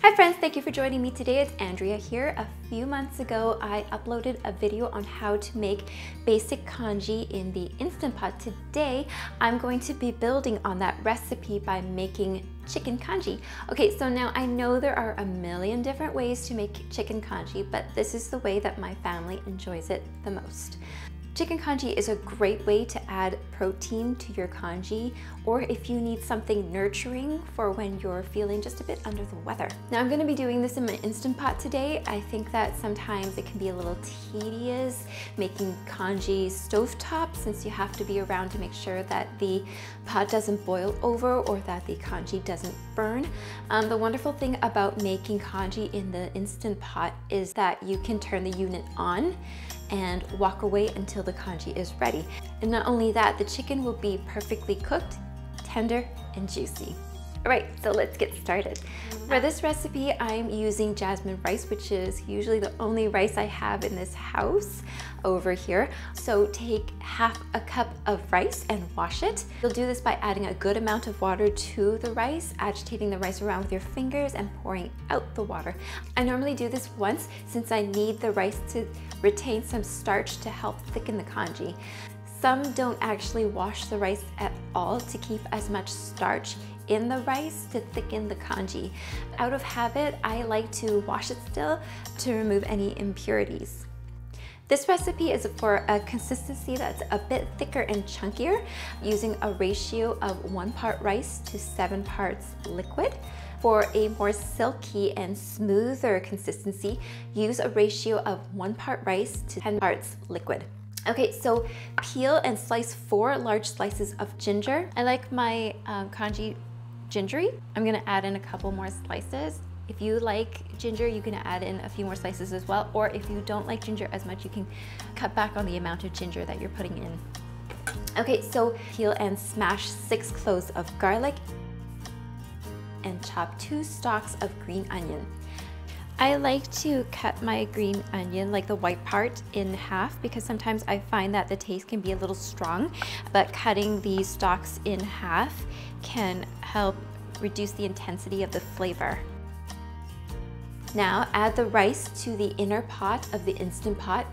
Hi friends, thank you for joining me today. It's Andrea here. A few months ago, I uploaded a video on how to make basic congee in the Instant Pot. Today, I'm going to be building on that recipe by making chicken congee. Okay, so now I know there are a million different ways to make chicken congee, but this is the way that my family enjoys it the most. Chicken congee is a great way to add protein to your congee, or if you need something nurturing for when you're feeling just a bit under the weather. Now I'm gonna be doing this in my Instant Pot today. I think that sometimes it can be a little tedious making congee stovetop, since you have to be around to make sure that the pot doesn't boil over or that the congee doesn't burn. The wonderful thing about making congee in the Instant Pot is that you can turn the unit on and walk away until the congee is ready. And not only that, the chicken will be perfectly cooked, tender, and juicy. All right, so let's get started. For this recipe, I'm using jasmine rice, which is usually the only rice I have in this house over here. So take half a cup of rice and wash it. You'll do this by adding a good amount of water to the rice, agitating the rice around with your fingers and pouring out the water. I normally do this once since I need the rice to retain some starch to help thicken the congee. Some don't actually wash the rice at all to keep as much starch in the rice to thicken the congee. Out of habit, I like to wash it still to remove any impurities. This recipe is for a consistency that's a bit thicker and chunkier, using a ratio of 1 part rice to 7 parts liquid. For a more silky and smoother consistency, use a ratio of 1 part rice to 10 parts liquid. Okay, so peel and slice 4 large slices of ginger. I like my congee gingery. I'm gonna add in a couple more slices. If you like ginger, you can add in a few more slices as well, or if you don't like ginger as much, you can cut back on the amount of ginger that you're putting in. Okay, so peel and smash 6 cloves of garlic and chop 2 stalks of green onion. I like to cut my green onion, like the white part, in half because sometimes I find that the taste can be a little strong, but cutting the stalks in half can help reduce the intensity of the flavor. Now add the rice to the inner pot of the Instant Pot.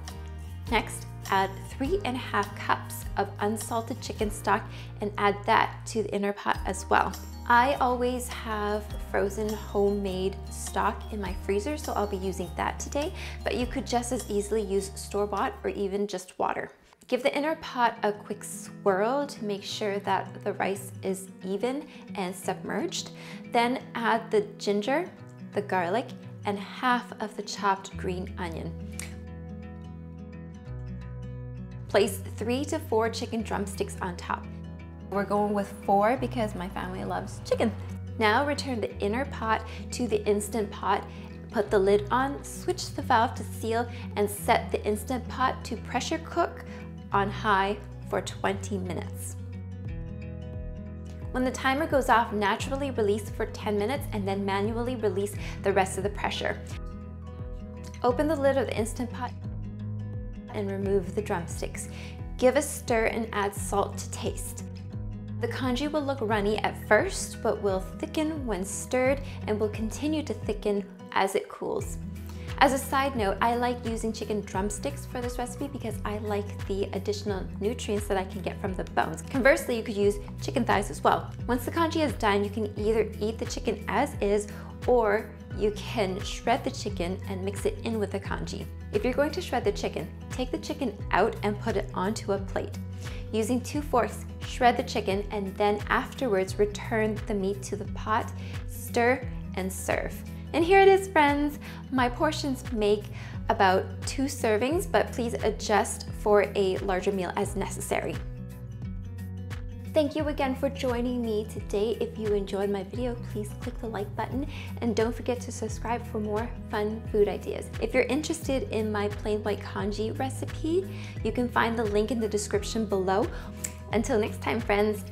Next, add 3½ cups of unsalted chicken stock and add that to the inner pot as well. I always have frozen homemade stock in my freezer, so I'll be using that today, but you could just as easily use store-bought or even just water. Give the inner pot a quick swirl to make sure that the rice is even and submerged. Then add the ginger, the garlic, and half of the chopped green onion. Place 3 to 4 chicken drumsticks on top. We're going with 4 because my family loves chicken. Now return the inner pot to the Instant Pot, put the lid on, switch the valve to seal, and set the Instant Pot to pressure cook on high for 20 minutes. When the timer goes off, naturally release for 10 minutes and then manually release the rest of the pressure. Open the lid of the Instant Pot and remove the drumsticks. Give a stir and add salt to taste. The congee will look runny at first, but will thicken when stirred and will continue to thicken as it cools. As a side note, I like using chicken drumsticks for this recipe because I like the additional nutrients that I can get from the bones. Conversely, you could use chicken thighs as well. Once the congee is done, you can either eat the chicken as is, or you can shred the chicken and mix it in with the congee. If you're going to shred the chicken, take the chicken out and put it onto a plate. Using 2 forks, shred the chicken and then afterwards return the meat to the pot, stir, and serve. And here it is, friends. My portions make about 2 servings, but please adjust for a larger meal as necessary. Thank you again for joining me today. If you enjoyed my video, please click the like button and don't forget to subscribe for more fun food ideas. If you're interested in my plain white congee recipe, you can find the link in the description below. Until next time, friends.